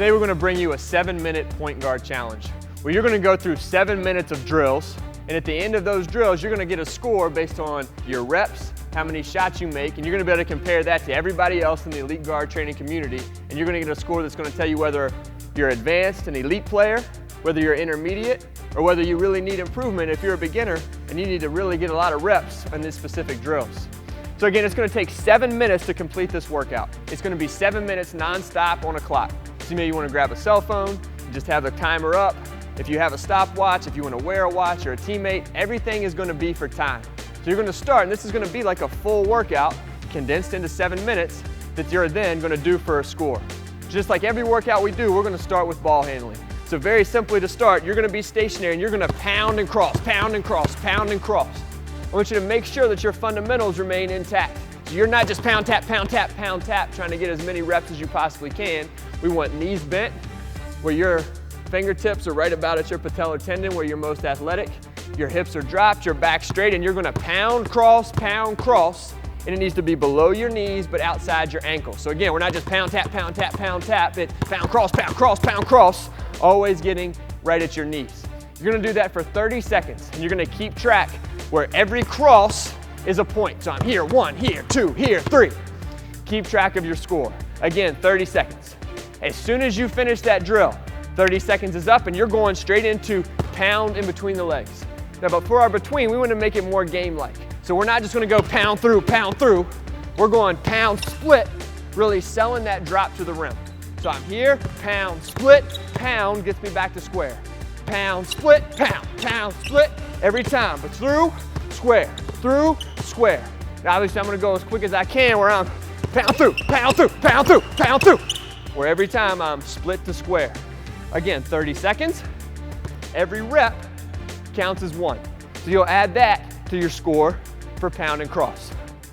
Today we're going to bring you a 7-minute point guard challenge where you're going to go through 7 minutes of drills, and at the end of those drills you're going to get a score based on your reps, how many shots you make, and you're going to be able to compare that to everybody else in the elite guard training community, and you're going to get a score that's going to tell you whether you're advanced, an elite player, whether you're intermediate, or whether you really need improvement if you're a beginner and you need to really get a lot of reps on these specific drills. So again, it's going to take 7 minutes to complete this workout. It's going to be 7 minutes non-stop on a clock. So maybe you want to grab a cell phone, just have the timer up. If you have a stopwatch, if you want to wear a watch or a teammate, everything is going to be for time. So you're going to start, and this is going to be like a full workout condensed into 7 minutes that you're then going to do for a score. Just like every workout we do, we're going to start with ball handling. So very simply to start, you're going to be stationary and you're going to pound and cross, pound and cross, pound and cross. I want you to make sure that your fundamentals remain intact. So you're not just pound, tap, pound, tap, pound, tap, trying to get as many reps as you possibly can. We want knees bent, where your fingertips are right about at your patellar tendon, where you're most athletic. Your hips are dropped, your back straight, and you're gonna pound, cross, and it needs to be below your knees, but outside your ankles. So again, we're not just pound, tap, pound, tap, pound, tap. It's pound, cross, pound, cross, always getting right at your knees. You're gonna do that for 30 seconds, and you're gonna keep track where every cross is a point. So I'm here, 1, here, 2, here, 3. Keep track of your score. Again, 30 seconds. As soon as you finish that drill, 30 seconds is up and you're going straight into pound in between the legs. Now, but for our between, we want to make it more game-like. So we're not just going to go pound through. We're going pound, split, really selling that drop to the rim. So I'm here, pound, split, pound gets me back to square. Pound, split, pound, split, every time. But through, square, through, square. Now, obviously, I'm going to go as quick as I can where I'm pound through, where every time I'm split to square. Again, 30 seconds. Every rep counts as 1. So you'll add that to your score for pound and cross.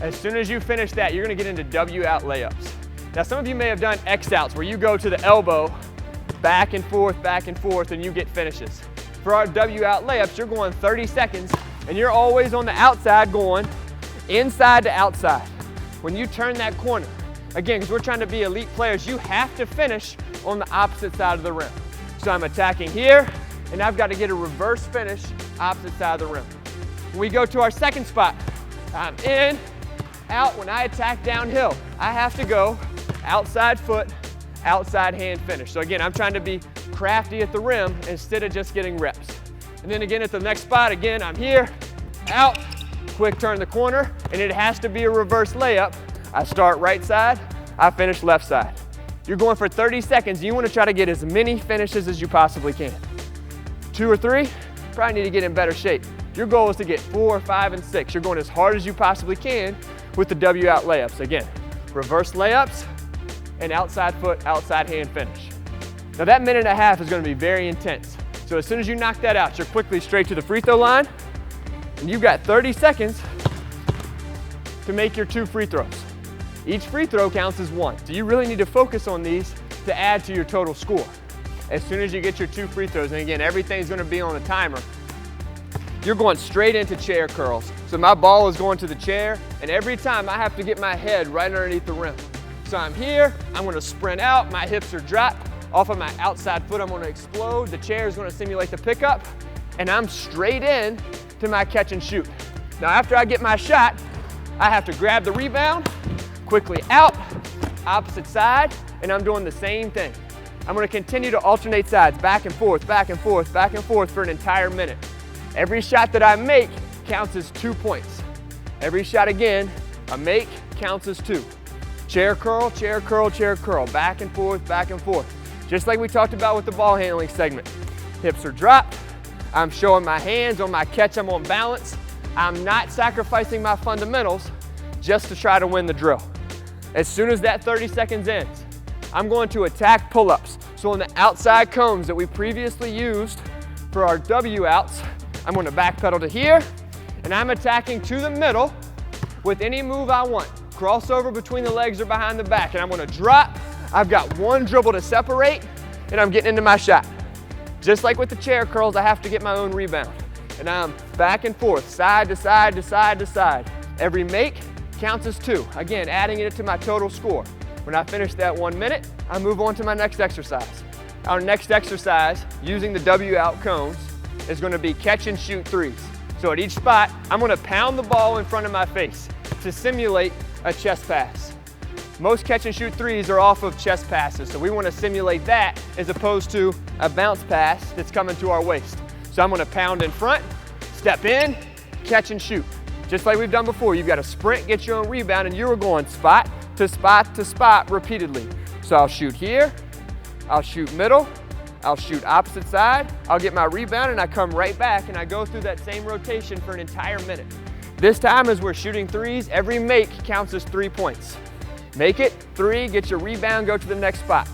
As soon as you finish that, you're gonna get into W out layups. Now, some of you may have done X outs where you go to the elbow, back and forth, and you get finishes. For our W out layups, you're going 30 seconds, and you're always on the outside going inside to outside. When you turn that corner, again, because we're trying to be elite players, you have to finish on the opposite side of the rim. So I'm attacking here, and I've got to get a reverse finish opposite side of the rim. When we go to our second spot, I'm in, out. When I attack downhill, I have to go outside foot, outside hand finish. So again, I'm trying to be crafty at the rim instead of just getting reps. And then again at the next spot, again, I'm here, out, quick turn the corner, and it has to be a reverse layup. I start right side, I finish left side. You're going for 30 seconds. You want to try to get as many finishes as you possibly can. 2 or 3, probably need to get in better shape. Your goal is to get 4, 5, and 6. You're going as hard as you possibly can with the W out layups. Again, reverse layups and outside foot, outside hand finish. Now that minute and a half is going to be very intense. So as soon as you knock that out, you're quickly straight to the free throw line, and you've got 30 seconds to make your 2 free throws. Each free throw counts as 1. So you really need to focus on these to add to your total score. As soon as you get your 2 free throws, and again, everything's gonna be on a timer, you're going straight into chair curls. So my ball is going to the chair, and every time I have to get my head right underneath the rim. So I'm here, I'm gonna sprint out, my hips are dropped. Off of my outside foot, I'm gonna explode. The chair is gonna simulate the pickup, and I'm straight in to my catch and shoot. Now after I get my shot, I have to grab the rebound, quickly out, opposite side, and I'm doing the same thing. I'm gonna continue to alternate sides, back and forth for an entire minute. Every shot that I make counts as 2 points. Every shot again, I make counts as 2. Chair curl, back and forth. Just like we talked about with the ball handling segment. Hips are dropped, I'm showing my hands on my catch, I'm on balance. I'm not sacrificing my fundamentals just to try to win the drill. As soon as that 30 seconds ends, I'm going to attack pull-ups. So on the outside cones that we previously used for our W outs, I'm going to backpedal to here, and I'm attacking to the middle with any move I want. Crossover between the legs or behind the back, and I'm going to drop. I've got 1 dribble to separate, and I'm getting into my shot. Just like with the chair curls, I have to get my own rebound. And I'm back and forth, side to side. Every make counts as 2. Again, adding it to my total score. When I finish that 1 minute, I move on to my next exercise. Our next exercise, using the W out cones, is going to be catch and shoot threes. So at each spot, I'm going to pound the ball in front of my face to simulate a chest pass. Most catch and shoot threes are off of chest passes, so we want to simulate that as opposed to a bounce pass that's coming to our waist. So I'm going to pound in front, step in, catch and shoot. Just like we've done before, you've got to sprint, get your own rebound, and you are going spot to spot to spot repeatedly. So I'll shoot here, I'll shoot middle, I'll shoot opposite side, I'll get my rebound, and I come right back, and I go through that same rotation for an entire minute. This time, as we're shooting threes, every make counts as 3 points. Make it, 3, get your rebound, go to the next spot.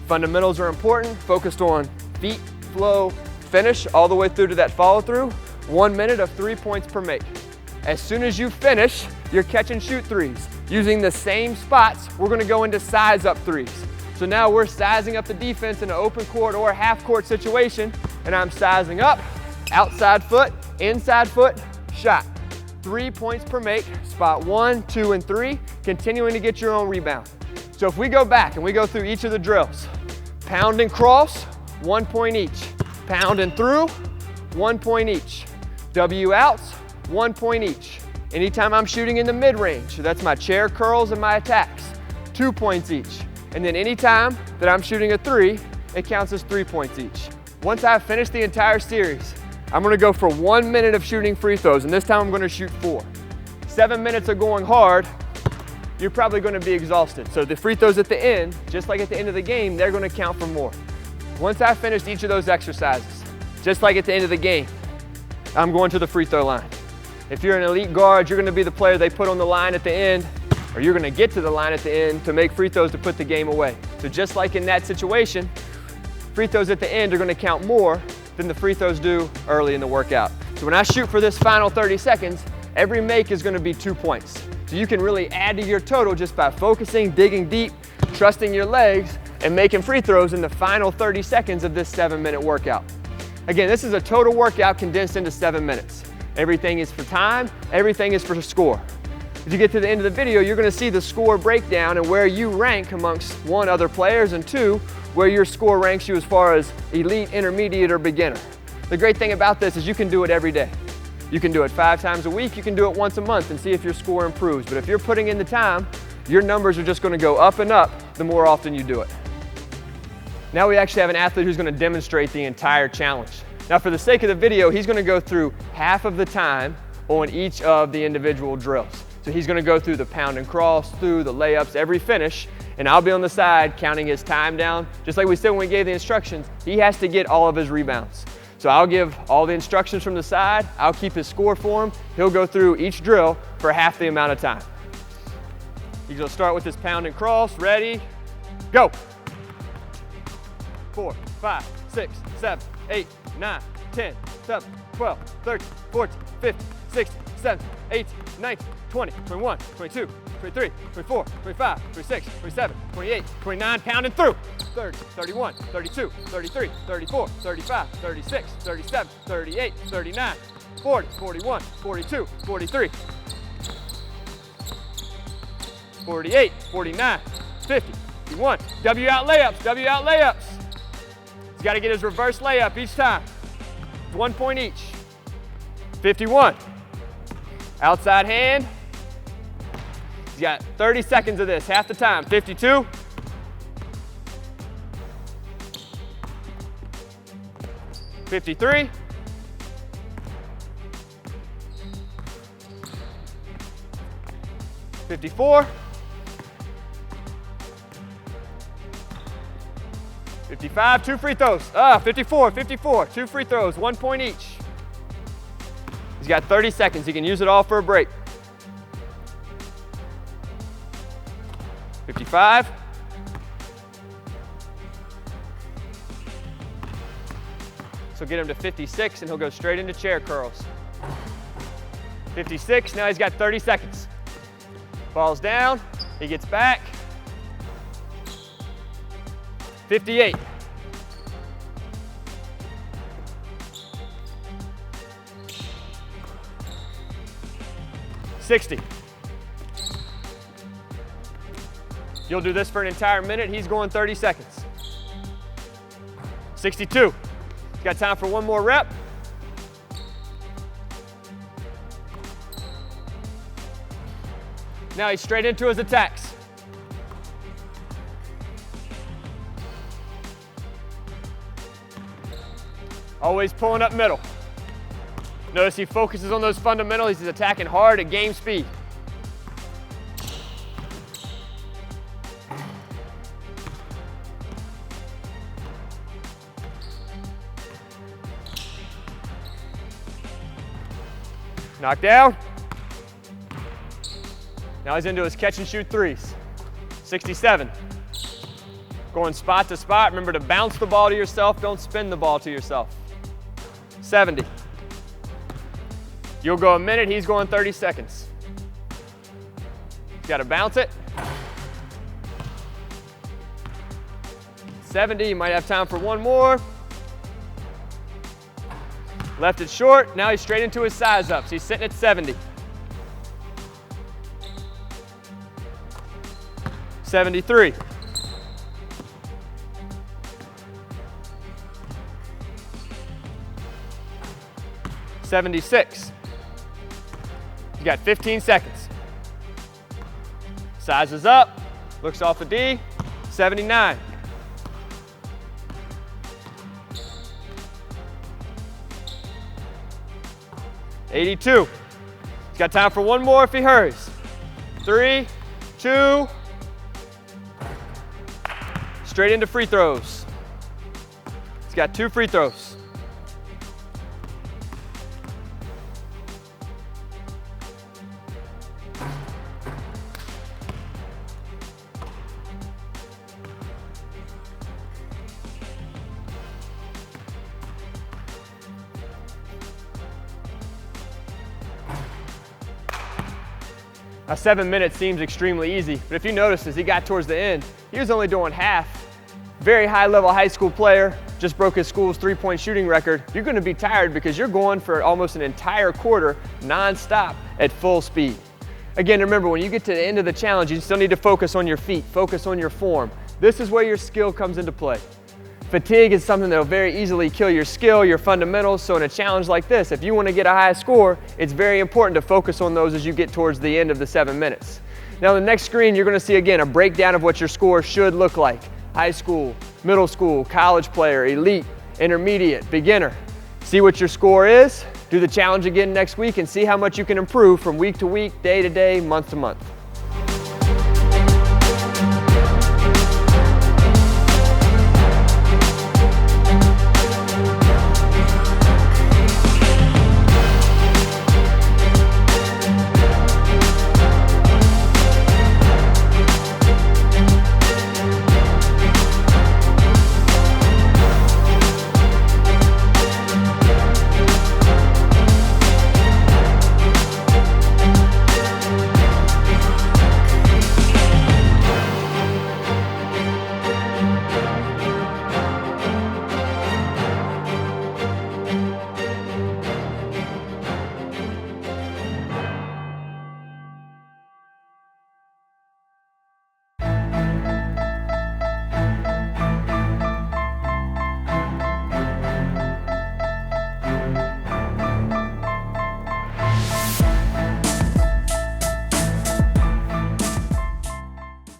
Fundamentals are important, focused on feet, flow, finish, all the way through to that follow through. 1 minute of 3 points per make. As soon as you finish your catch and shoot threes, using the same spots, we're gonna go into size up threes. So now we're sizing up the defense in an open court or a half court situation, and I'm sizing up, outside foot, inside foot, shot. 3 points per make, spot 1, 2, and 3, continuing to get your own rebound. So if we go back and we go through each of the drills, pound and cross, 1 point each. Pound and through, 1 point each. W outs, 1 point each. Anytime I'm shooting in the mid-range, so that's my chair curls and my attacks, 2 points each. And then anytime that I'm shooting a 3, it counts as 3 points each. Once I've finished the entire series, I'm gonna go for 1 minute of shooting free throws, and this time I'm gonna shoot 4. 7 minutes of going hard, you're probably gonna be exhausted. So the free throws at the end, just like at the end of the game, they're gonna count for more. Once I've finished each of those exercises, just like at the end of the game, I'm going to the free throw line. If you're an elite guard, you're gonna be the player they put on the line at the end, or you're gonna get to the line at the end to make free throws to put the game away. So just like in that situation, free throws at the end are gonna count more than the free throws do early in the workout. So when I shoot for this final 30 seconds, every make is gonna be 2 points. So you can really add to your total just by focusing, digging deep, trusting your legs, and making free throws in the final 30 seconds of this 7-minute workout. Again, this is a total workout condensed into 7 minutes. Everything is for time, everything is for score. As you get to the end of the video, you're gonna see the score breakdown and where you rank amongst 1, other players, and 2, where your score ranks you as far as elite, intermediate, or beginner. The great thing about this is you can do it every day. You can do it 5 times a week, you can do it once a month and see if your score improves. But if you're putting in the time, your numbers are just gonna go up and up the more often you do it. Now we actually have an athlete who's gonna demonstrate the entire challenge. Now for the sake of the video, he's gonna go through half of the time on each of the individual drills. So he's gonna go through the pound and cross, through the layups, every finish, and I'll be on the side counting his time down. Just like we said when we gave the instructions, he has to get all of his rebounds. So I'll give all the instructions from the side, I'll keep his score for him, he'll go through each drill for half the amount of time. He's gonna start with his pound and cross, ready, go. 4, 5, 6, 7, 8, 9, 10, 11, 12, 13, 14, 15, 16, 17, 18, 19, 20, 21, 22, 23, 24, 25, 26, 27, 28, 29, pound and through. 30, 31, 32, 33, 34, 35, 36, 37, 38, 39, 40, 41, 42, 43, 48, 49, 50, 51. W out layups, W out layups. He's got to get his reverse layup each time. 1 point each. 51. Outside hand. He's got 30 seconds of this, half the time. 52. 53. 54. 55, 2 free throws. 54, 2 free throws, 1 point each. He's got 30 seconds. He can use it all for a break. 55. 'll get him to 56 and he'll go straight into chair curls. 56, now he's got 30 seconds. Falls down, he gets back. 58. 60. You'll do this for an entire minute. He's going 30 seconds. 62. He's got time for one more rep. Now he's straight into his attacks. Always pulling up middle. Notice he focuses on those fundamentals. He's attacking hard at game speed. Knock down. Now he's into his catch and shoot threes. 67. Going spot to spot. Remember to bounce the ball to yourself. Don't spin the ball to yourself. 70. You'll go a minute. He's going 30 seconds. Got to bounce it. 70. You might have time for one more. Left it short. Now he's straight into his size ups. He's sitting at 70. 73. $76. You got 15 seconds. Sizes up, looks off a D. 79. $82. He's got time for one more if he hurries. 3, 2. Straight into free throws. He's got 2 free throws. Now 7 minutes seems extremely easy, but if you notice as he got towards the end, he was only doing half. Very high level high school player, just broke his school's 3-point shooting record. You're gonna be tired because you're going for almost an entire quarter non-stop at full speed. Again, remember when you get to the end of the challenge, you still need to focus on your feet, focus on your form. This is where your skill comes into play. Fatigue is something that will very easily kill your skill, your fundamentals, so in a challenge like this, if you want to get a high score, it's very important to focus on those as you get towards the end of the 7 minutes. Now on the next screen, you're going to see again a breakdown of what your score should look like. High school, middle school, college player, elite, intermediate, beginner. See what your score is, do the challenge again next week and see how much you can improve from week to week, day to day, month to month.